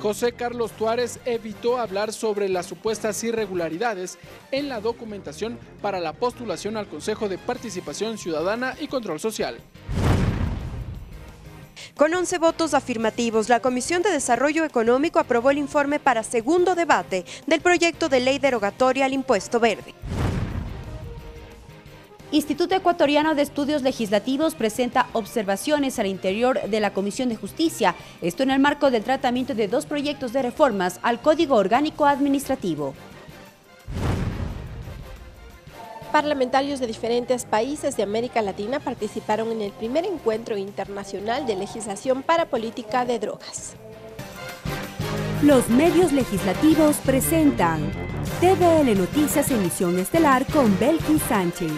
José Carlos Tuárez evitó hablar sobre las supuestas irregularidades en la documentación para la postulación al Consejo de Participación Ciudadana y Control Social. Con 11 votos afirmativos, la Comisión de Desarrollo Económico aprobó el informe para segundo debate del proyecto de ley derogatoria al impuesto verde. Instituto Ecuatoriano de Estudios Legislativos presenta observaciones al interior de la Comisión de Justicia, esto en el marco del tratamiento de 2 proyectos de reformas al Código Orgánico Administrativo. Parlamentarios de diferentes países de América Latina participaron en el primer encuentro internacional de legislación para política de drogas. Los medios legislativos presentan TVL Noticias Emisión Estelar con Belkis Sánchez.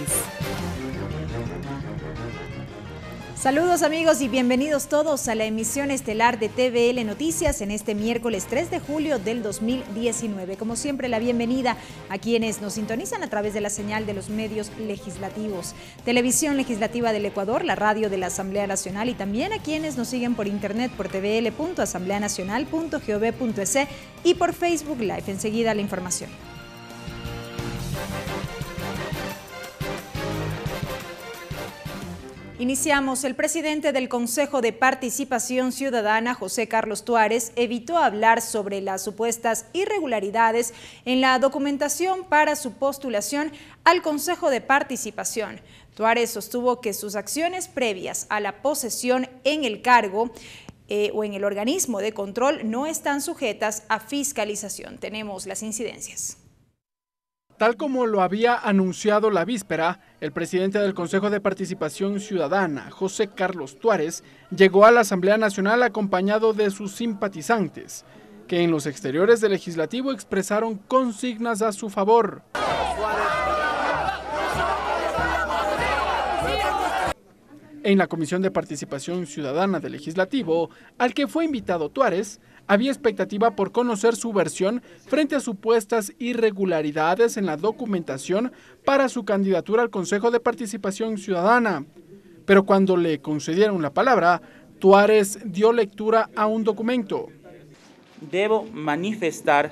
Saludos amigos y bienvenidos todos a la emisión estelar de TVL Noticias en este miércoles 3 de julio del 2019. Como siempre, la bienvenida a quienes nos sintonizan a través de la señal de los medios legislativos, Televisión Legislativa del Ecuador, la radio de la Asamblea Nacional y también a quienes nos siguen por internet por tvl.asambleanacional.gov.es y por Facebook Live. Enseguida la información. Iniciamos. El presidente del Consejo de Participación Ciudadana, José Carlos Tuárez, evitó hablar sobre las supuestas irregularidades en la documentación para su postulación al Consejo de Participación. Tuárez sostuvo que sus acciones previas a la posesión en el cargo o en el organismo de control no están sujetas a fiscalización. Tenemos las incidencias. Tal como lo había anunciado la víspera, el presidente del Consejo de Participación Ciudadana, José Carlos Tuárez, llegó a la Asamblea Nacional acompañado de sus simpatizantes, que en los exteriores del Legislativo expresaron consignas a su favor. En la Comisión de Participación Ciudadana del Legislativo, al que fue invitado Tuárez, había expectativa por conocer su versión frente a supuestas irregularidades en la documentación para su candidatura al Consejo de Participación Ciudadana. Pero cuando le concedieron la palabra, Tuárez dio lectura a un documento. Debo manifestar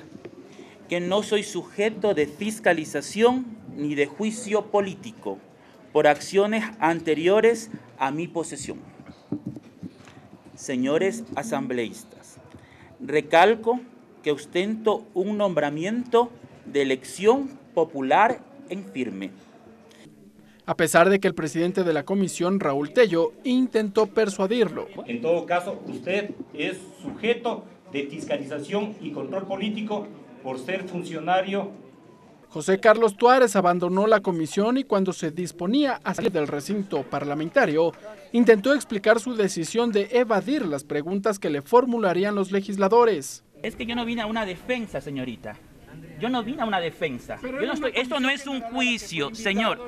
que no soy sujeto de fiscalización ni de juicio político por acciones anteriores a mi posesión. Señores asambleístas, recalco que ostento un nombramiento de elección popular en firme. A pesar de que el presidente de la comisión, Raúl Tello, intentó persuadirlo. En todo caso, usted es sujeto de fiscalización y control político por ser funcionario. José Carlos Tuárez abandonó la comisión y cuando se disponía a salir del recinto parlamentario, intentó explicar su decisión de evadir las preguntas que le formularían los legisladores. Es que yo no vine a una defensa, señorita. Yo no vine a una defensa. Esto no es un juicio, señor.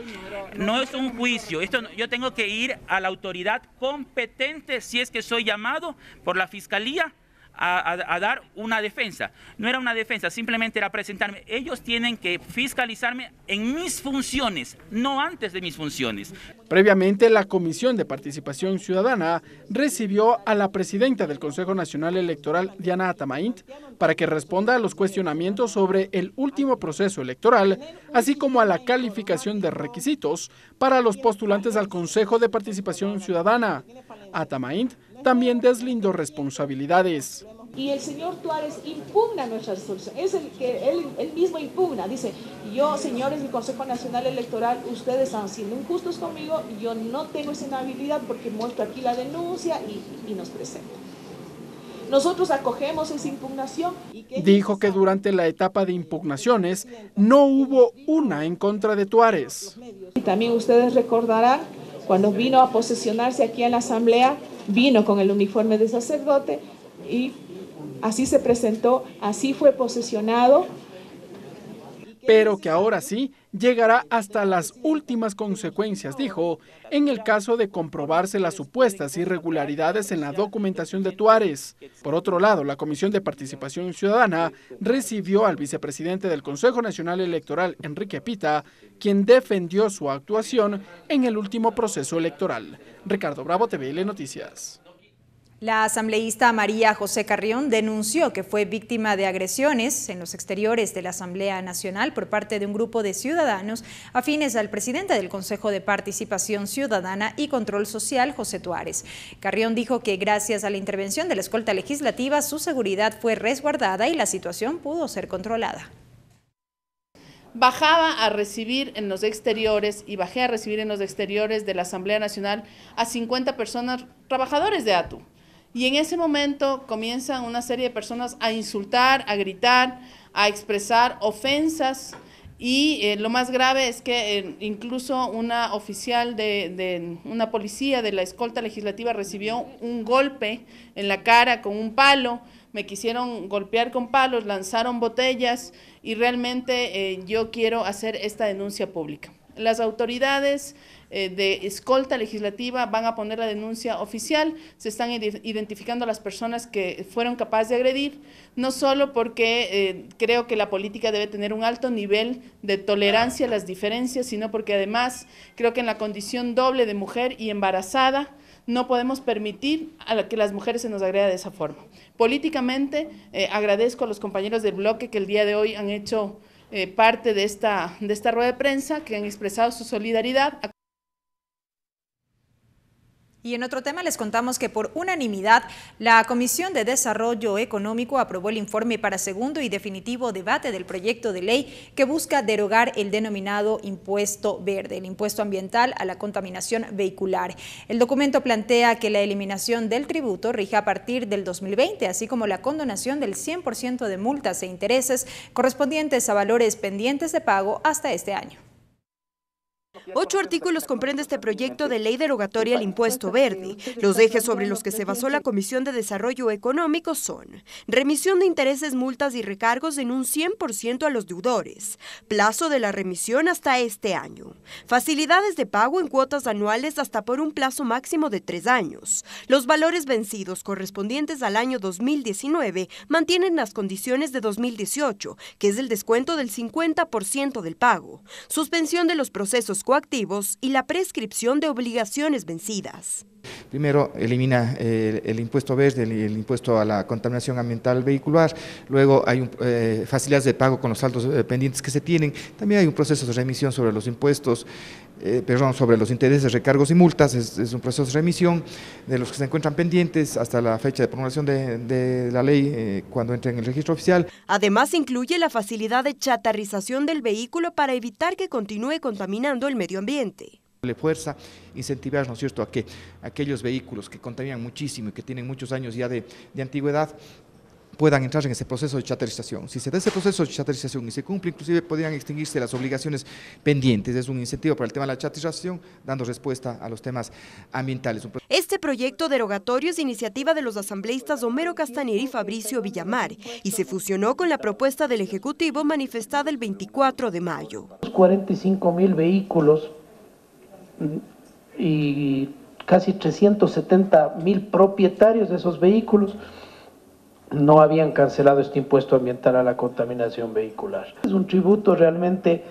No es un juicio. Yo tengo que ir a la autoridad competente si es que soy llamado por la Fiscalía a dar una defensa. No era una defensa, simplemente era presentarme. Ellos tienen que fiscalizarme en mis funciones, no antes de mis funciones. Previamente, la Comisión de Participación Ciudadana recibió a la presidenta del Consejo Nacional Electoral, Diana Atamaint, para que responda a los cuestionamientos sobre el último proceso electoral, así como a la calificación de requisitos para los postulantes al Consejo de Participación Ciudadana. Atamaint también deslindó responsabilidades. Y el señor Tuárez impugna nuestra resolución, es el que él mismo impugna, dice, yo, señores del Consejo Nacional Electoral, ustedes están siendo injustos conmigo, yo no tengo esa inhabilidad porque muestro aquí la denuncia y nos presento. Nosotros acogemos esa impugnación. Dijo que durante la etapa de impugnaciones no hubo una en contra de Tuárez. Y también ustedes recordarán, cuando vino a posesionarse aquí en la Asamblea, vino con el uniforme de sacerdote y así se presentó, así fue posesionado. Pero que ahora sí llegará hasta las últimas consecuencias, dijo, en el caso de comprobarse las supuestas irregularidades en la documentación de Tuárez. Por otro lado, la Comisión de Participación Ciudadana recibió al vicepresidente del Consejo Nacional Electoral, Enrique Pita, quien defendió su actuación en el último proceso electoral. Ricardo Bravo, TVL Noticias. La asambleísta María José Carrión denunció que fue víctima de agresiones en los exteriores de la Asamblea Nacional por parte de un grupo de ciudadanos afines al presidente del Consejo de Participación Ciudadana y Control Social, José Tuárez. Carrión dijo que gracias a la intervención de la escolta legislativa su seguridad fue resguardada y la situación pudo ser controlada. Bajaba a recibir en los exteriores y bajé a recibir en los exteriores de la Asamblea Nacional a 50 personas, trabajadores de ATU. Y en ese momento comienzan una serie de personas a insultar, a gritar, a expresar ofensas y lo más grave es que incluso una oficial de una policía de la escolta legislativa recibió un golpe en la cara con un palo, me quisieron golpear con palos, lanzaron botellas y realmente yo quiero hacer esta denuncia pública. Las autoridades de escolta legislativa van a poner la denuncia oficial, se están identificando a las personas que fueron capaces de agredir, no solo porque creo que la política debe tener un alto nivel de tolerancia a las diferencias, sino porque además creo que en la condición doble de mujer y embarazada no podemos permitir a que las mujeres se nos agreda de esa forma. Políticamente agradezco a los compañeros del bloque que el día de hoy han hecho parte de esta rueda de prensa, que han expresado su solidaridad. Y en otro tema les contamos que por unanimidad la Comisión de Desarrollo Económico aprobó el informe para segundo y definitivo debate del proyecto de ley que busca derogar el denominado impuesto verde, el impuesto ambiental a la contaminación vehicular. El documento plantea que la eliminación del tributo rija a partir del 2020, así como la condonación del 100% de multas e intereses correspondientes a valores pendientes de pago hasta este año. 8 artículos comprende este proyecto de ley derogatoria al impuesto verde. Los ejes sobre los que se basó la Comisión de Desarrollo Económico son: remisión de intereses, multas y recargos en un 100% a los deudores, plazo de la remisión hasta este año, facilidades de pago en cuotas anuales hasta por un plazo máximo de 3 años. Los valores vencidos correspondientes al año 2019 mantienen las condiciones de 2018, que es el descuento del 50% del pago, suspensión de los procesos coactivos y la prescripción de obligaciones vencidas. Primero elimina el impuesto verde, el impuesto a la contaminación ambiental vehicular, luego hay facilidades de pago con los saldos pendientes que se tienen, también hay un proceso de remisión sobre los impuestos, sobre los intereses, recargos y multas, es un proceso de remisión de los que se encuentran pendientes hasta la fecha de promulgación de la ley cuando entre en el registro oficial. Además incluye la facilidad de chatarrización del vehículo para evitar que continúe contaminando el medio ambiente. Le fuerza incentivar, ¿no es cierto?, a que aquellos vehículos que contaminan muchísimo y que tienen muchos años ya de antigüedad puedan entrar en ese proceso de chatarrización. Si se da ese proceso de chatarrización y se cumple, inclusive podrían extinguirse las obligaciones pendientes. Es un incentivo para el tema de la chatarrización, dando respuesta a los temas ambientales. Este proyecto derogatorio es iniciativa de los asambleístas Homero Castañer y Fabricio Villamar y se fusionó con la propuesta del Ejecutivo manifestada el 24 de mayo. 45.000 vehículos y casi 370.000 propietarios de esos vehículos no habían cancelado este impuesto ambiental a la contaminación vehicular. Es un tributo realmente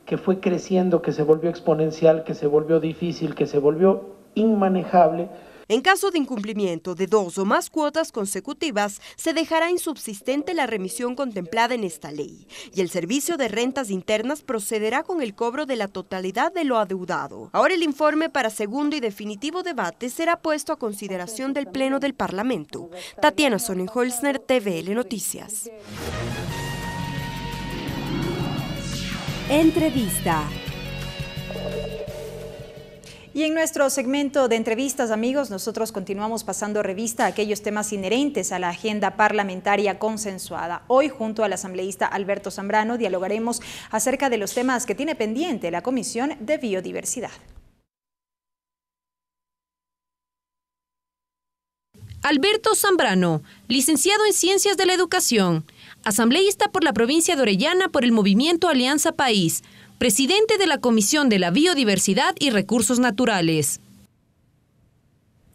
que fue creciendo, que se volvió exponencial, que se volvió difícil, que se volvió inmanejable. En caso de incumplimiento de 2 o más cuotas consecutivas, se dejará insubsistente la remisión contemplada en esta ley y el Servicio de Rentas Internas procederá con el cobro de la totalidad de lo adeudado. Ahora el informe para segundo y definitivo debate será puesto a consideración del Pleno del Parlamento. Tatiana Sonnenholzner, TVL Noticias. Entrevista. Y en nuestro segmento de entrevistas, amigos, nosotros continuamos pasando revista a aquellos temas inherentes a la agenda parlamentaria consensuada. Hoy, junto al asambleísta Alberto Zambrano, dialogaremos acerca de los temas que tiene pendiente la Comisión de Biodiversidad. Alberto Zambrano, licenciado en Ciencias de la Educación, asambleísta por la provincia de Orellana por el movimiento Alianza País, presidente de la Comisión de la Biodiversidad y Recursos Naturales.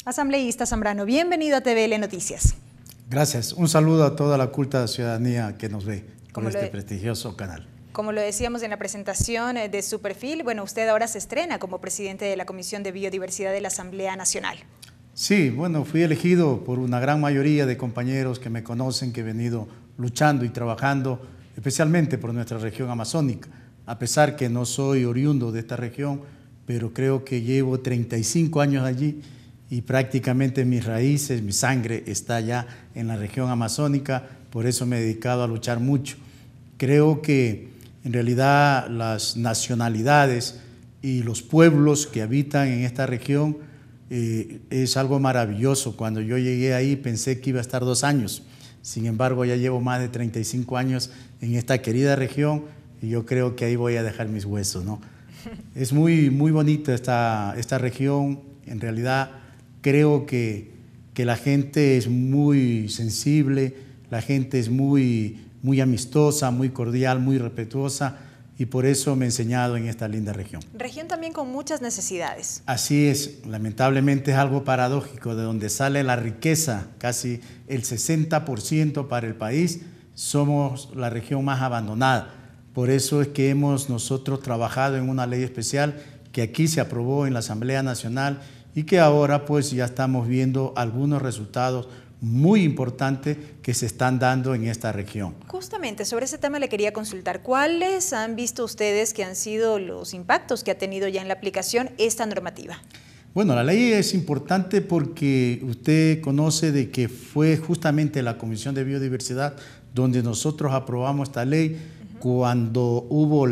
Asambleísta Zambrano, bienvenido a TVL Noticias. Gracias. Un saludo a toda la culta ciudadanía que nos ve con este prestigioso canal. Como lo decíamos en la presentación de su perfil, bueno, usted ahora se estrena como presidente de la Comisión de Biodiversidad de la Asamblea Nacional. Sí, bueno, fui elegido por una gran mayoría de compañeros que me conocen, que he venido luchando y trabajando especialmente por nuestra región amazónica, a pesar que no soy oriundo de esta región, pero creo que llevo 35 años allí y prácticamente mis raíces, mi sangre está ya en la región amazónica, por eso me he dedicado a luchar mucho. Creo que en realidad las nacionalidades y los pueblos que habitan en esta región es algo maravilloso. Cuando yo llegué ahí pensé que iba a estar 2 años, sin embargo ya llevo más de 35 años en esta querida región y yo creo que ahí voy a dejar mis huesos, ¿no? Es muy bonita esta región. En realidad creo que la gente es muy sensible, la gente es muy amistosa, muy cordial, muy respetuosa, y por eso me he enseñado en esta linda región. Región también con muchas necesidades. Así es, lamentablemente es algo paradójico, de donde sale la riqueza, casi el 60% para el país, somos la región más abandonada. Por eso es que hemos nosotros trabajado en una ley especial que aquí se aprobó en la Asamblea Nacional y que ahora pues ya estamos viendo algunos resultados muy importantes que se están dando en esta región. Justamente sobre ese tema le quería consultar, ¿cuáles han visto ustedes que han sido los impactos que ha tenido ya en la aplicación esta normativa? Bueno, la ley es importante porque usted conoce de que fue justamente la Comisión de Biodiversidad donde nosotros aprobamos esta ley cuando hubo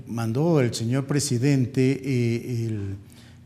mandó el señor presidente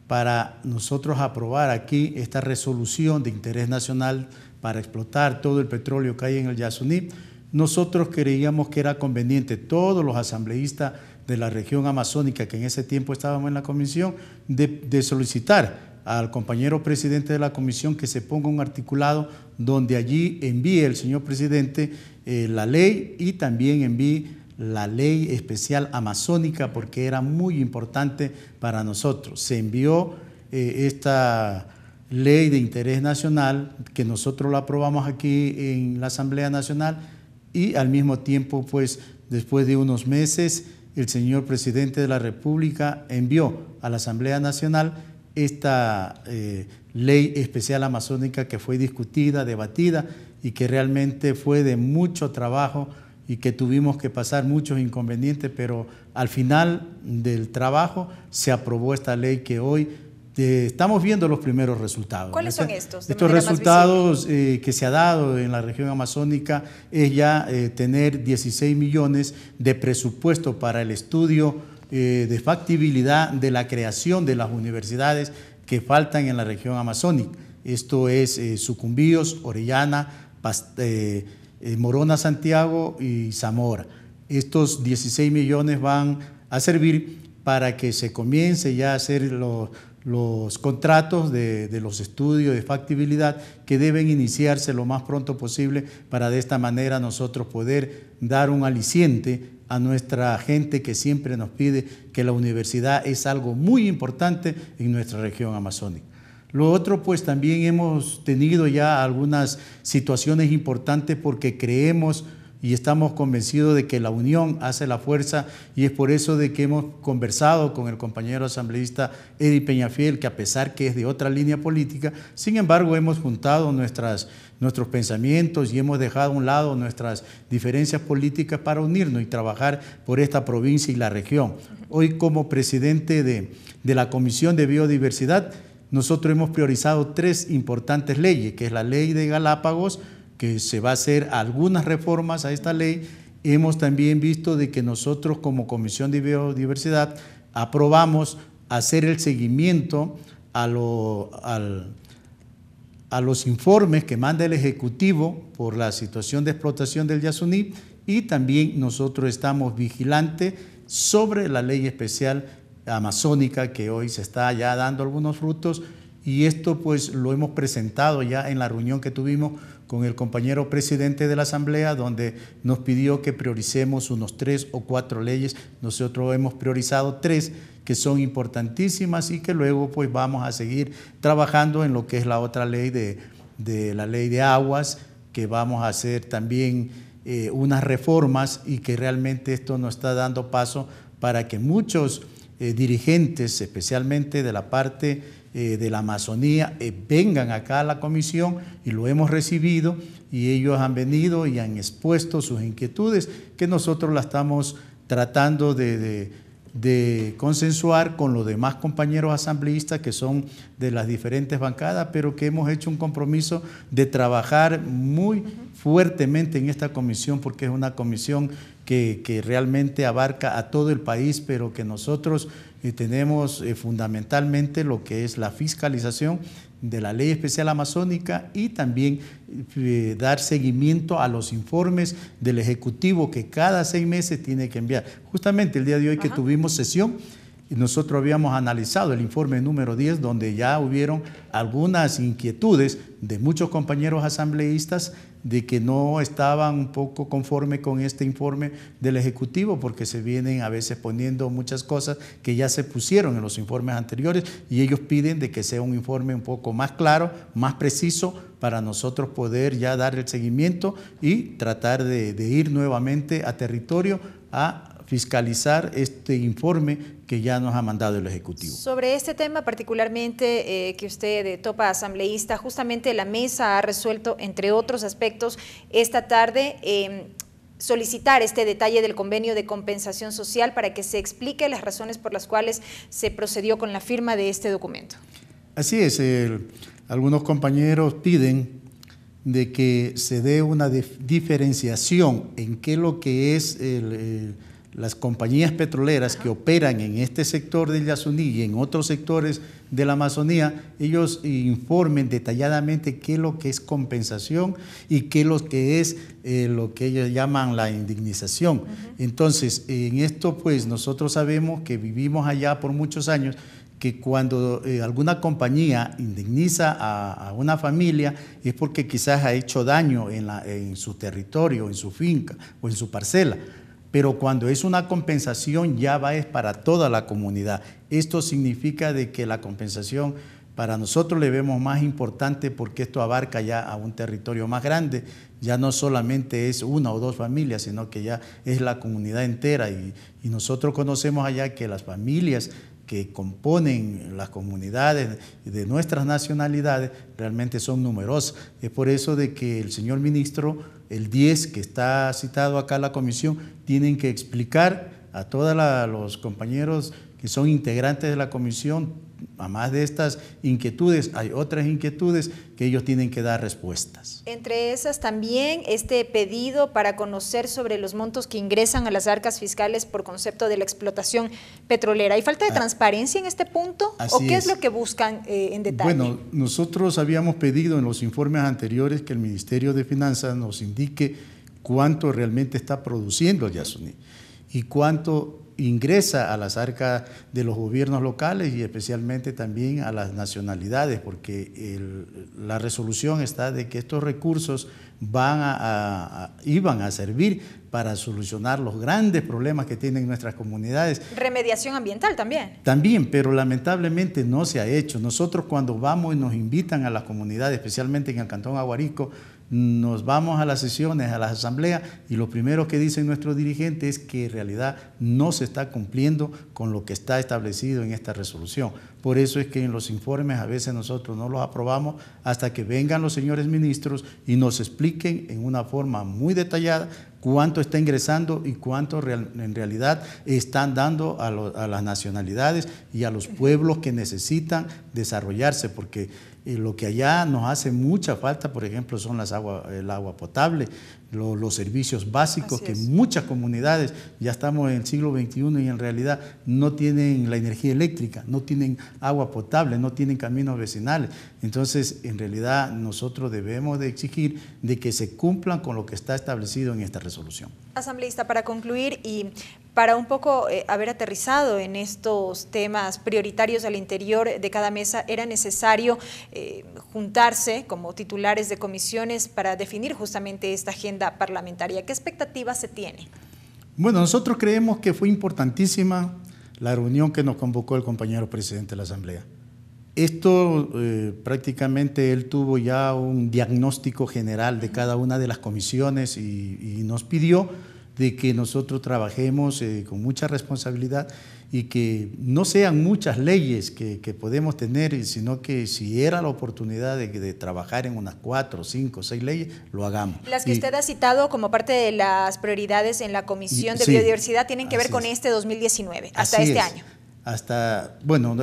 para nosotros aprobar aquí esta resolución de interés nacional para explotar todo el petróleo que hay en el Yasuní. Nosotros creíamos que era conveniente, todos los asambleístas de la región amazónica que en ese tiempo estábamos en la comisión, de solicitar al compañero presidente de la comisión que se ponga un articulado donde allí envíe el señor presidente la ley y también envíe la ley especial amazónica, porque era muy importante para nosotros. Se envió esta ley de interés nacional, que nosotros la aprobamos aquí en la Asamblea Nacional, y al mismo tiempo, pues, después de unos meses, el señor presidente de la República envió a la Asamblea Nacional esta ley especial amazónica que fue discutida, debatida, y que realmente fue de mucho trabajo y que tuvimos que pasar muchos inconvenientes, pero al final del trabajo se aprobó esta ley que hoy estamos viendo los primeros resultados. ¿Cuáles son estos? Estos resultados que se ha dado en la región amazónica es ya tener 16 millones de presupuesto para el estudio de factibilidad de la creación de las universidades que faltan en la región amazónica. Esto es Sucumbíos, Orellana, Morona, Santiago y Zamora. Estos 16 millones van a servir para que se comience ya a hacer los contratos de los estudios de factibilidad que deben iniciarse lo más pronto posible para de esta manera nosotros poder dar un aliciente a nuestra gente que siempre nos pide que la universidad es algo muy importante en nuestra región amazónica. Lo otro, pues también hemos tenido ya algunas situaciones importantes porque creemos y estamos convencidos de que la unión hace la fuerza, y es por eso de que hemos conversado con el compañero asambleísta Eddie Peñafiel, que a pesar que es de otra línea política, sin embargo hemos juntado nuestros pensamientos y hemos dejado a un lado nuestras diferencias políticas para unirnos y trabajar por esta provincia y la región. Hoy, como presidente de la Comisión de Biodiversidad, nosotros hemos priorizado 3 importantes leyes, que es la ley de Galápagos, que se va a hacer algunas reformas a esta ley. Hemos también visto de que nosotros como Comisión de Biodiversidad aprobamos hacer el seguimiento a los informes que manda el Ejecutivo por la situación de explotación del Yasuní, y también nosotros estamos vigilantes sobre la ley especial amazónica que hoy se está ya dando algunos frutos, y esto pues lo hemos presentado ya en la reunión que tuvimos con el compañero presidente de la Asamblea, donde nos pidió que prioricemos unos 3 o 4 leyes. Nosotros hemos priorizado 3 que son importantísimas y que luego pues vamos a seguir trabajando en lo que es la otra ley de la ley de aguas, que vamos a hacer también unas reformas, y que realmente esto nos está dando paso para que muchos dirigentes, especialmente de la parte de la Amazonía vengan acá a la comisión, y lo hemos recibido, y ellos han venido y han expuesto sus inquietudes, que nosotros la estamos tratando de consensuar con los demás compañeros asambleístas que son de las diferentes bancadas, pero que hemos hecho un compromiso de trabajar muy fuertemente en esta comisión, porque es una comisión que realmente abarca a todo el país, pero que nosotros tenemos fundamentalmente lo que es la fiscalización de la Ley Especial Amazónica, y también dar seguimiento a los informes del Ejecutivo que cada 6 meses tiene que enviar. Justamente el día de hoy que tuvimos sesión, nosotros habíamos analizado el informe número 10, donde ya hubieron algunas inquietudes de muchos compañeros asambleístas de que no estaban un poco conforme con este informe del Ejecutivo, porque se vienen a veces poniendo muchas cosas que ya se pusieron en los informes anteriores, y ellos piden de que sea un informe un poco más claro, más preciso, para nosotros poder ya dar el seguimiento y tratar de ir nuevamente a territorio a fiscalizar este informe que ya nos ha mandado el Ejecutivo. Sobre este tema particularmente que usted topa asambleísta, justamente la mesa ha resuelto, entre otros aspectos, esta tarde solicitar este detalle del convenio de compensación social para que se explique las razones por las cuales se procedió con la firma de este documento. Así es, algunos compañeros piden de que se dé una diferenciación en qué es lo que es las compañías petroleras que operan en este sector del Yasuní y en otros sectores de la Amazonía, ellos informen detalladamente qué es lo que es compensación y qué es lo que es lo que ellos llaman la indemnización. Entonces, en esto pues nosotros sabemos que vivimos allá por muchos años, que cuando alguna compañía indemniza a una familia es porque quizás ha hecho daño en su territorio, en su finca o en su parcela. Pero cuando es una compensación ya es para toda la comunidad. Esto significa de que la compensación para nosotros le vemos más importante, porque esto abarca ya a un territorio más grande. Ya no solamente es 1 o 2 familias, sino que ya es la comunidad entera. Y nosotros conocemos allá que las familias que componen las comunidades de nuestras nacionalidades realmente son numerosas. Es por eso de que el señor ministro, el 10 que está citado acá en la comisión, tienen que explicar a todos los compañeros que son integrantes de la comisión, además de estas inquietudes, hay otras inquietudes que ellos tienen que dar respuestas. Entre esas también este pedido para conocer sobre los montos que ingresan a las arcas fiscales por concepto de la explotación petrolera. ¿Hay falta de transparencia en este punto? ¿O qué es lo que buscan en detalle? Bueno, nosotros habíamos pedido en los informes anteriores que el Ministerio de Finanzas nos indique cuánto realmente está produciendo el Yasuní y cuánto ingresa a las arcas de los gobiernos locales y especialmente también a las nacionalidades, porque la resolución está de que estos recursos iban a servir para solucionar los grandes problemas que tienen nuestras comunidades. Remediación ambiental también. También, pero lamentablemente no se ha hecho. Nosotros cuando vamos y nos invitan a las comunidades, especialmente en el Cantón Aguarico, nos vamos a las sesiones, a las asambleas, y lo primero que dicen nuestros dirigentes es que en realidad no se está cumpliendo con lo que está establecido en esta resolución. Por eso es que en los informes a veces nosotros no los aprobamos hasta que vengan los señores ministros y nos expliquen en una forma muy detallada cuánto está ingresando y cuánto en realidad están dando a las nacionalidades y a los pueblos que necesitan desarrollarse, porque lo que allá nos hace mucha falta, por ejemplo, son el agua potable, los servicios básicos, que muchas comunidades, ya estamos en el siglo XXI y en realidad no tienen la energía eléctrica, no tienen agua potable, no tienen caminos vecinales. Entonces, en realidad nosotros debemos de exigir de que se cumplan con lo que está establecido en esta resolución. Asambleísta, para concluir y para un poco haber aterrizado en estos temas prioritarios al interior de cada mesa, era necesario juntarse como titulares de comisiones para definir justamente esta agenda parlamentaria. ¿Qué expectativas se tiene? Bueno, nosotros creemos que fue importantísima la reunión que nos convocó el compañero presidente de la Asamblea. Esto prácticamente él tuvo ya un diagnóstico general de cada una de las comisiones y nos pidió de que nosotros trabajemos con mucha responsabilidad y que no sean muchas leyes que podemos tener, sino que si era la oportunidad de trabajar en unas 4, 5, 6 leyes, lo hagamos. Las que usted ha citado como parte de las prioridades en la Comisión de Biodiversidad tienen que ver con este 2019, hasta este año. Hasta, bueno,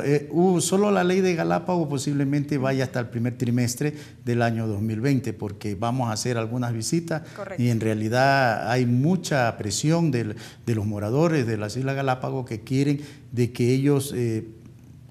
solo la ley de Galápagos posiblemente vaya hasta el primer trimestre del año 2020, porque vamos a hacer algunas visitas. Correcto. Y en realidad hay mucha presión de los moradores de las Islas Galápagos que quieren de que ellos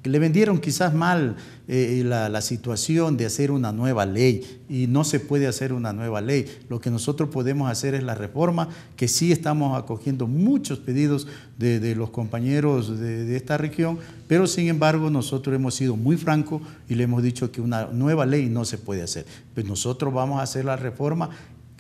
le vendieron quizás mal la situación de hacer una nueva ley, y no se puede hacer una nueva ley. Lo que nosotros podemos hacer es la reforma, que sí estamos acogiendo muchos pedidos de los compañeros de esta región, pero sin embargo nosotros hemos sido muy francos y le hemos dicho que una nueva ley no se puede hacer. Pues nosotros vamos a hacer la reforma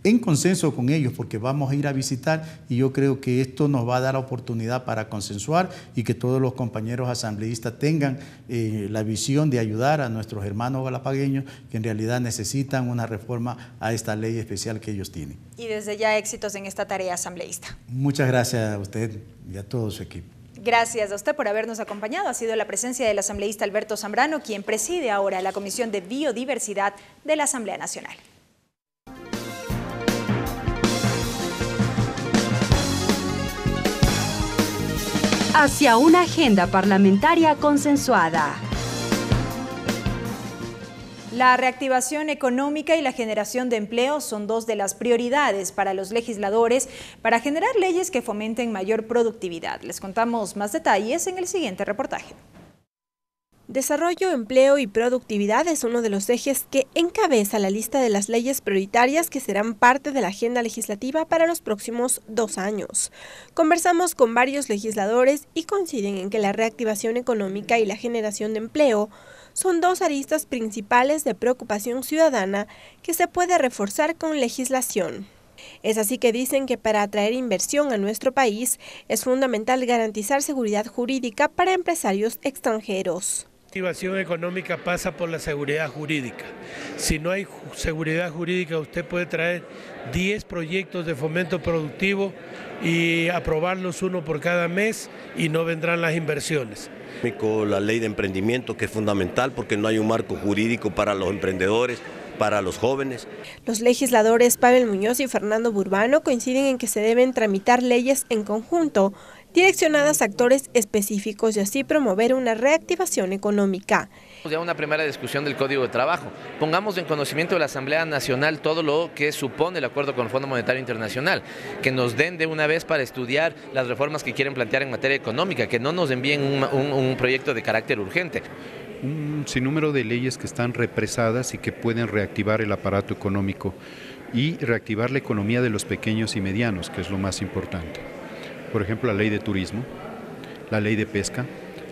en consenso con ellos, porque vamos a ir a visitar, y yo creo que esto nos va a dar la oportunidad para consensuar y que todos los compañeros asambleístas tengan la visión de ayudar a nuestros hermanos galapagueños que en realidad necesitan una reforma a esta ley especial que ellos tienen. Y desde ya éxitos en esta tarea asambleísta. Muchas gracias a usted y a todo su equipo. Gracias a usted por habernos acompañado. Ha sido la presencia del asambleísta Alberto Zambrano, quien preside ahora la Comisión de Biodiversidad de la Asamblea Nacional. Hacia una agenda parlamentaria consensuada. La reactivación económica y la generación de empleo son dos de las prioridades para los legisladores para generar leyes que fomenten mayor productividad. Les contamos más detalles en el siguiente reportaje. Desarrollo, empleo y productividad es uno de los ejes que encabeza la lista de las leyes prioritarias que serán parte de la agenda legislativa para los próximos 2 años. Conversamos con varios legisladores y coinciden en que la reactivación económica y la generación de empleo son dos aristas principales de preocupación ciudadana que se puede reforzar con legislación. Es así que dicen que para atraer inversión a nuestro país es fundamental garantizar seguridad jurídica para empresarios extranjeros. La activación económica pasa por la seguridad jurídica. Si no hay seguridad jurídica, usted puede traer 10 proyectos de fomento productivo y aprobarlos uno por cada mes y no vendrán las inversiones. La ley de emprendimiento, que es fundamental porque no hay un marco jurídico para los emprendedores, para los jóvenes. Los legisladores Pavel Muñoz y Fernando Burbano coinciden en que se deben tramitar leyes en conjunto, direccionadas a actores específicos y así promover una reactivación económica. Ya una primera discusión del Código de Trabajo. Pongamos en conocimiento de la Asamblea Nacional todo lo que supone el acuerdo con el Fondo Monetario Internacional, que nos den de una vez para estudiar las reformas que quieren plantear en materia económica, que no nos envíen un proyecto de carácter urgente. Un sinnúmero de leyes que están represadas y que pueden reactivar el aparato económico y reactivar la economía de los pequeños y medianos, que es lo más importante. Por ejemplo, la ley de turismo, la ley de pesca,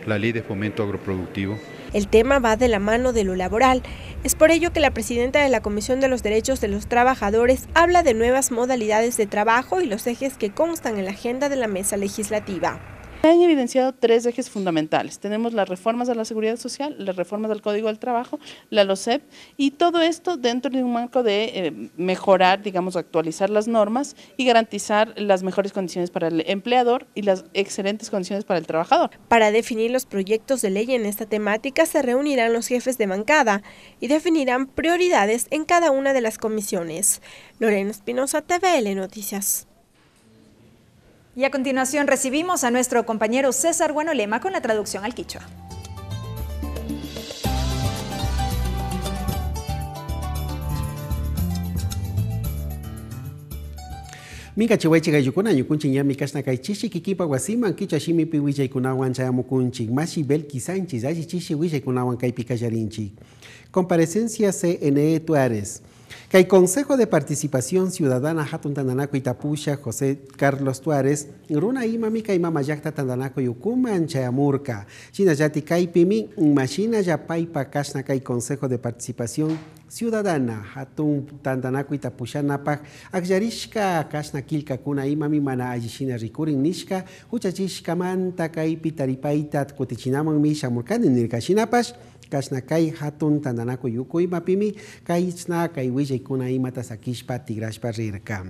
la ley de fomento agroproductivo. El tema va de la mano de lo laboral. Es por ello que la presidenta de la Comisión de los Derechos de los Trabajadores habla de nuevas modalidades de trabajo y los ejes que constan en la agenda de la mesa legislativa. Se han evidenciado 3 ejes fundamentales. Tenemos las reformas a la seguridad social, las reformas al Código del Trabajo, la LOCEP, y todo esto dentro de un marco de mejorar, digamos, actualizar las normas y garantizar las mejores condiciones para el empleador y las excelentes condiciones para el trabajador. Para definir los proyectos de ley en esta temática se reunirán los jefes de bancada y definirán prioridades en cada una de las comisiones. Lorena Espinosa, TVL Noticias. Y a continuación recibimos a nuestro compañero César Guanolema con la traducción al quichua. Minka chihuaychiga yukuna yukunchi ya mikashna kai chishi kikipa wasiman kicha shimi pi wijay kunawan chayamukunchi mashi bel kisanchi zayi chishi wijay kunawan kai pikayarinchi. Comparecencia CNE Tuares. Kai Consejo de Participación Ciudadana Hatun Tandanaco Itapusha José Carlos Tuares Runa Imami Kai Mama Yakta Tandanaco Yukuma Anchayamurka China Yati Kai Pimi Machina Yapaipa Kashna Kai Consejo de Participación Ciudadana Hatun Tandanaco Itapusha Napak Akjarishka Kashna Kilka Kuna Imami Mana Ayishina Rikurin Nishka Uchachishka Manta Kai Pitaripaitat Kutichinamon Misha Murkan Nirkashinapash Kashna kai hatun tandanaco yuko imapimi kai ichna kai wijay kuna imata sakishpa tigrashpa rirka.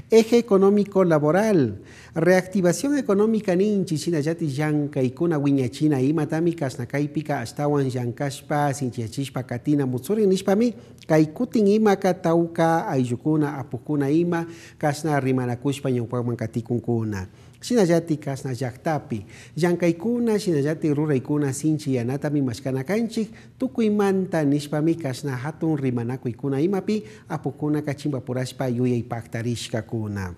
Eje económico laboral. Reactivación económica ninchi shinallati llanka ikuna wiñachina imatami kasnakaipika astawan llankashpa sinchiachishpa katina mutsurin nishpami kaikutin ima katauka ayukuna apukuna ima kasna rimanakushpa ñawpakman katikunkuna. Shinallati kasna llaqtapi llankaykuna shinallati ruraykuna sinchi yanatami mashkanakanchik tukuymanta nishpami kasna hatun rimanakuykuna imapi apukuna kachimbapurashpa yuyaypaktarishkakuna.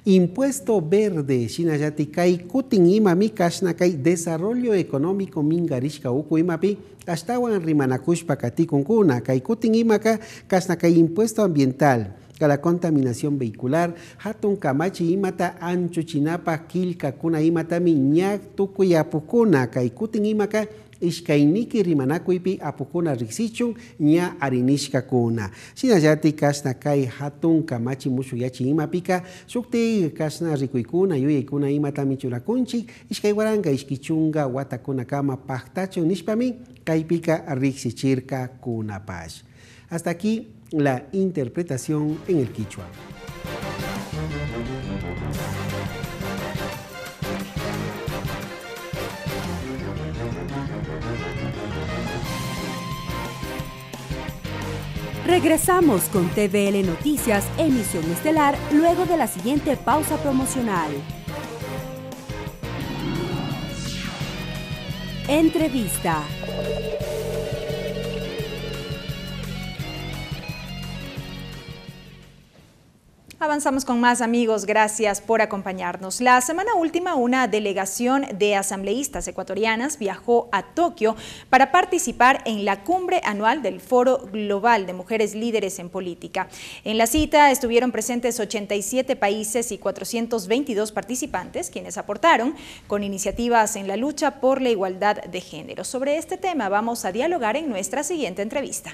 Impuesto verde shinallati kay kutin imami kasna kay desarrollo económico mingarishka uku imapi astawan rimanakushpa katikunkuna kay kutin imaka kasna kay impuesto ambiental la contaminación vehicular, hatun kamachi imata ancho chinapa kilka kuna imata miñak tukuy apukuna kay kutin imaka ishkayniki rimanakuipi apukuna riksichun ña arinishka kuna. Shinallati kasna kay hatun kamachi mushuyachi imapika sukti kasna rikuykuna yuyaykuna imata michurakunchik ishkay waranga ishkichunga watakuna kama paktachun nishpami kaypika riksichirka kunapash. Hasta aquí la interpretación en el quichua. Regresamos con TVL Noticias, emisión estelar, luego de la siguiente pausa promocional. Entrevista. Avanzamos con más, amigos, gracias por acompañarnos. La semana última, una delegación de asambleístas ecuatorianas viajó a Tokio para participar en la cumbre anual del Foro Global de Mujeres Líderes en Política. En la cita estuvieron presentes 87 países y 422 participantes, quienes aportaron con iniciativas en la lucha por la igualdad de género. Sobre este tema vamos a dialogar en nuestra siguiente entrevista.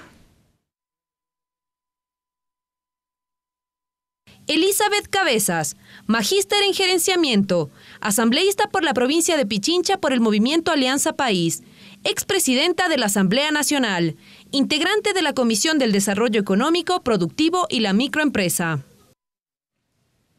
Elizabeth Cabezas, magíster en gerenciamiento, asambleísta por la provincia de Pichincha por el movimiento Alianza País, expresidenta de la Asamblea Nacional, integrante de la Comisión del Desarrollo Económico, Productivo y la Microempresa.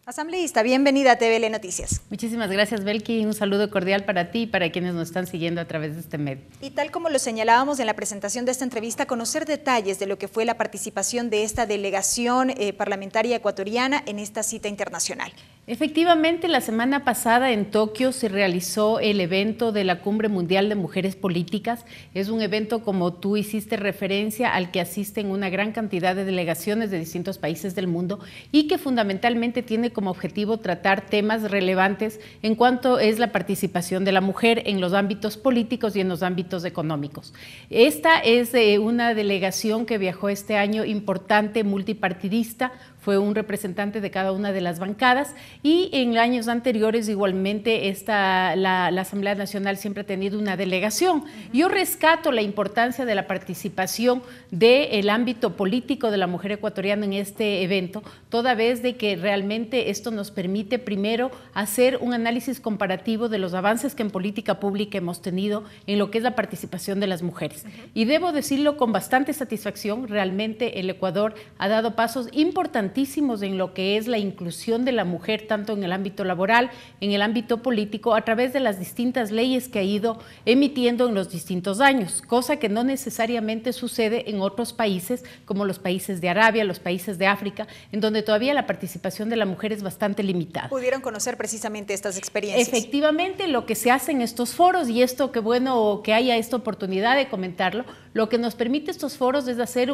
Asambleísta, bienvenida a TVL Noticias. Muchísimas gracias, Belki. Un saludo cordial para ti y para quienes nos están siguiendo a través de este medio. Y tal como lo señalábamos en la presentación de esta entrevista, conocer detalles de lo que fue la participación de esta delegación parlamentaria ecuatoriana en esta cita internacional. Efectivamente, la semana pasada en Tokio se realizó el evento de la Cumbre Mundial de Mujeres Políticas. Es un evento, como tú hiciste referencia, al que asisten una gran cantidad de delegaciones de distintos países del mundo y que fundamentalmente tiene como objetivo tratar temas relevantes en cuanto es la participación de la mujer en los ámbitos políticos y en los ámbitos económicos. Esta es una delegación que viajó este año importante, multipartidista. Fue un representante de cada una de las bancadas y en años anteriores igualmente la Asamblea Nacional siempre ha tenido una delegación. Yo rescato la importancia de la participación del ámbito político de la mujer ecuatoriana en este evento, toda vez de que realmente esto nos permite primero hacer un análisis comparativo de los avances que en política pública hemos tenido en lo que es la participación de las mujeres. Y debo decirlo con bastante satisfacción, realmente el Ecuador ha dado pasos importantes en lo que es la inclusión de la mujer, tanto en el ámbito laboral, en el ámbito político, a través de las distintas leyes que ha ido emitiendo en los distintos años, cosa que no necesariamente sucede en otros países, como los países de Arabia, los países de África, en donde todavía la participación de la mujer es bastante limitada. ¿Pudieron conocer precisamente estas experiencias? Efectivamente, lo que se hace en estos foros, y esto qué bueno que haya esta oportunidad de comentarlo, lo que nos permite estos foros es hacer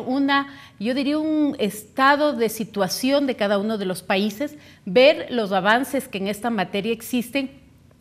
yo diría un estado de situación de cada uno de los países, ver los avances que en esta materia existen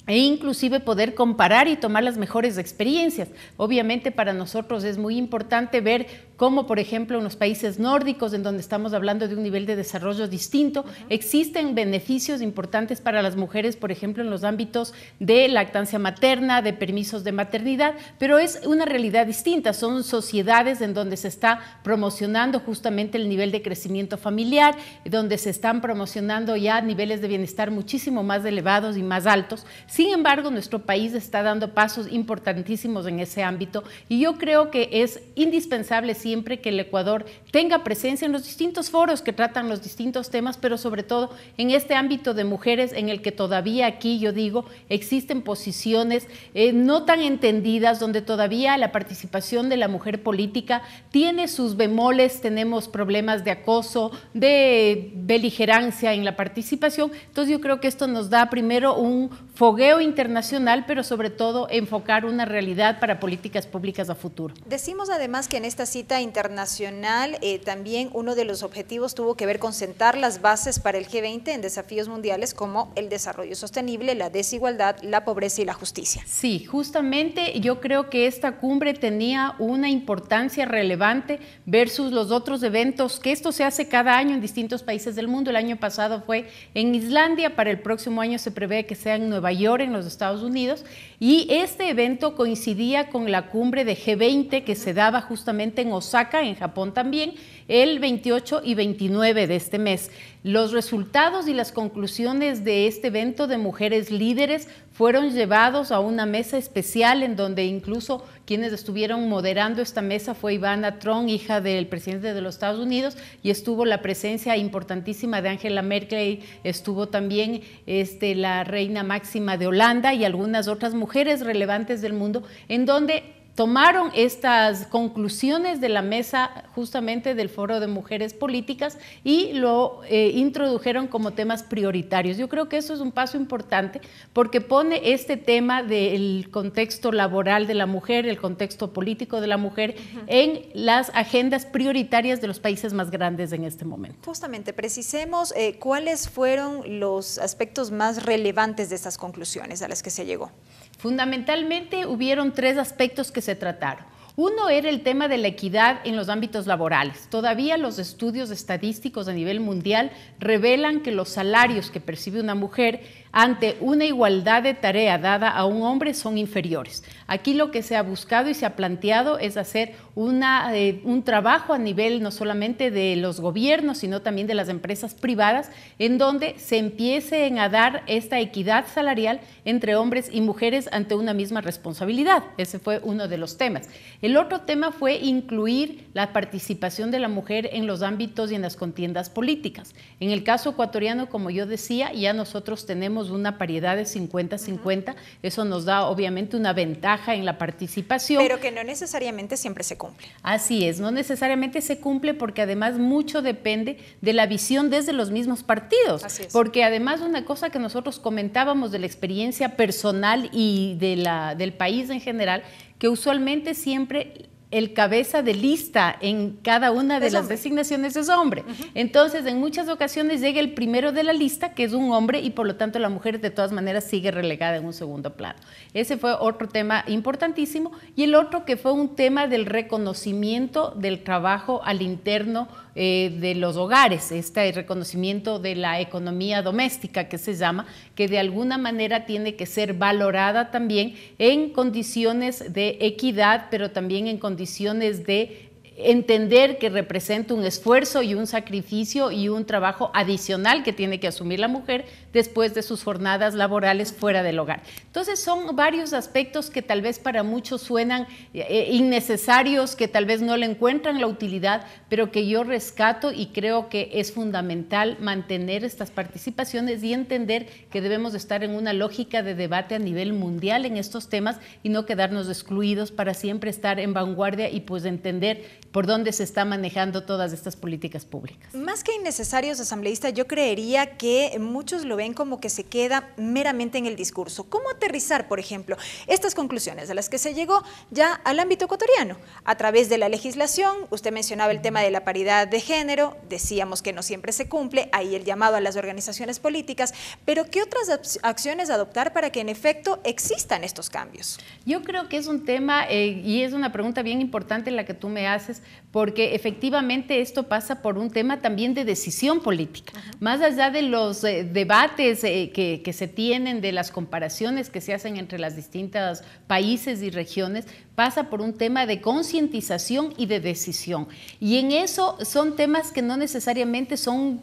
e inclusive poder comparar y tomar las mejores experiencias. Obviamente para nosotros es muy importante ver cómo, por ejemplo, en los países nórdicos, en donde estamos hablando de un nivel de desarrollo distinto, existen beneficios importantes para las mujeres, por ejemplo, en los ámbitos de lactancia materna, de permisos de maternidad, pero es una realidad distinta. Son sociedades en donde se está promocionando justamente el nivel de crecimiento familiar, donde se están promocionando ya niveles de bienestar muchísimo más elevados y más altos. Sin embargo, nuestro país está dando pasos importantísimos en ese ámbito y yo creo que es indispensable siempre que el Ecuador tenga presencia en los distintos foros que tratan los distintos temas, pero sobre todo en este ámbito de mujeres en el que todavía aquí, yo digo, existen posiciones no tan entendidas, donde todavía la participación de la mujer política tiene sus bemoles, tenemos problemas de acoso, de beligerancia en la participación. Entonces yo creo que esto nos da primero un fogueo internacional, pero sobre todo enfocar una realidad para políticas públicas a futuro. Decimos además que en esta cita internacional también uno de los objetivos tuvo que ver con sentar las bases para el G20 en desafíos mundiales como el desarrollo sostenible, la desigualdad, la pobreza y la justicia. Sí, justamente yo creo que esta cumbre tenía una importancia relevante versus los otros eventos, que esto se hace cada año en distintos países del mundo. El año pasado fue en Islandia, para el próximo año se prevé que sea en Nueva York, en los Estados Unidos, y este evento coincidía con la cumbre de G20 que se daba justamente en Osaka, en Japón también, el 28 y 29 de este mes. Los resultados y las conclusiones de este evento de mujeres líderes fueron llevados a una mesa especial en donde incluso quienes estuvieron moderando esta mesa fue Ivana Trump, hija del presidente de los Estados Unidos, y estuvo la presencia importantísima de Angela Merkel, estuvo también la reina máxima de Holanda y algunas otras mujeres relevantes del mundo, en donde tomaron estas conclusiones de la mesa justamente del Foro de Mujeres Políticas y lo introdujeron como temas prioritarios. Yo creo que eso es un paso importante porque pone este tema del contexto laboral de la mujer, el contexto político de la mujer en las agendas prioritarias de los países más grandes en este momento. Justamente, precisemos cuáles fueron los aspectos más relevantes de estas conclusiones a las que se llegó. Fundamentalmente hubieron tres aspectos que se trataron. Uno era el tema de la equidad en los ámbitos laborales. Todavía los estudios estadísticos a nivel mundial revelan que los salarios que percibe una mujer ante una igualdad de tarea dada a un hombre son inferiores. Aquí lo que se ha buscado y se ha planteado es hacer un trabajo a nivel no solamente de los gobiernos, sino también de las empresas privadas, en donde se empiecen a dar esta equidad salarial entre hombres y mujeres ante una misma responsabilidad. Ese fue uno de los temas. El otro tema fue incluir la participación de la mujer en los ámbitos y en las contiendas políticas. En el caso ecuatoriano, como yo decía, ya nosotros tenemos una paridad de 50-50, eso nos da obviamente una ventaja en la participación. Pero que no necesariamente siempre se cumple. Así es, no necesariamente se cumple porque además mucho depende de la visión desde los mismos partidos. Así es. Porque además una cosa que nosotros comentábamos de la experiencia personal y del país en general, que usualmente siempre el cabeza de lista en cada una de las designaciones es hombre. Entonces, en muchas ocasiones llega el primero de la lista, que es un hombre, y por lo tanto la mujer de todas maneras sigue relegada en un segundo plano. Ese fue otro tema importantísimo. Y el otro que fue un tema del reconocimiento del trabajo al interno de los hogares, este reconocimiento de la economía doméstica que se llama, que de alguna manera tiene que ser valorada también en condiciones de equidad, pero también en condiciones de entender que representa un esfuerzo y un sacrificio y un trabajo adicional que tiene que asumir la mujer después de sus jornadas laborales fuera del hogar. Entonces son varios aspectos que tal vez para muchos suenan innecesarios, que tal vez no le encuentran la utilidad, pero que yo rescato y creo que es fundamental mantener estas participaciones y entender que debemos estar en una lógica de debate a nivel mundial en estos temas y no quedarnos excluidos para siempre estar en vanguardia y pues entender por dónde se está manejando todas estas políticas públicas. Más que innecesarios, asambleísta, yo creería que muchos lo ven como que se queda meramente en el discurso. ¿Cómo aterrizar, por ejemplo, estas conclusiones a las que se llegó ya al ámbito ecuatoriano? A través de la legislación, usted mencionaba el tema de la paridad de género, decíamos que no siempre se cumple, ahí el llamado a las organizaciones políticas, pero ¿qué otras acciones adoptar para que en efecto existan estos cambios? Yo creo que es un tema y es una pregunta bien importante la que tú me haces, importantes, porque efectivamente esto pasa por un tema también de decisión política. Más allá de los debates que se tienen, de las comparaciones que se hacen entre las distintas países y regiones, pasa por un tema de concientización y de decisión. Y en eso son temas que no necesariamente son